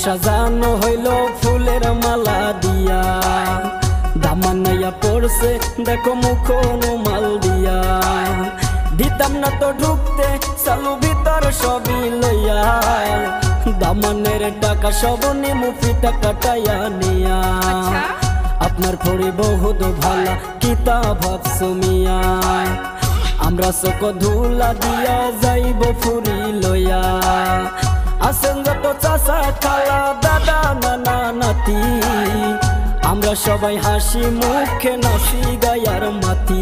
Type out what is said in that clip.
সাজানো হইল ফুলের মালা দিয়া, দামানাইয়া পড়ছে দেখো মুখ রুমাল দিয়া। দিতাম না তো ঢুকতে চালু ভিতর সবই লইয়া, দামানের টাকা সব নিমু ফিতা কাটাইয়া নিয়া। আপনার পরে বহুত ভালা কিতা ভাবছো মিয়া, আমরা চোখ ধুলা দিয়া যাইব ফুরি লইয়া। আসেন যত চাচা খালা দাদা নানা নাতি, আমরা সবাই হাসি মুখে নাচি গায়ার মাতি।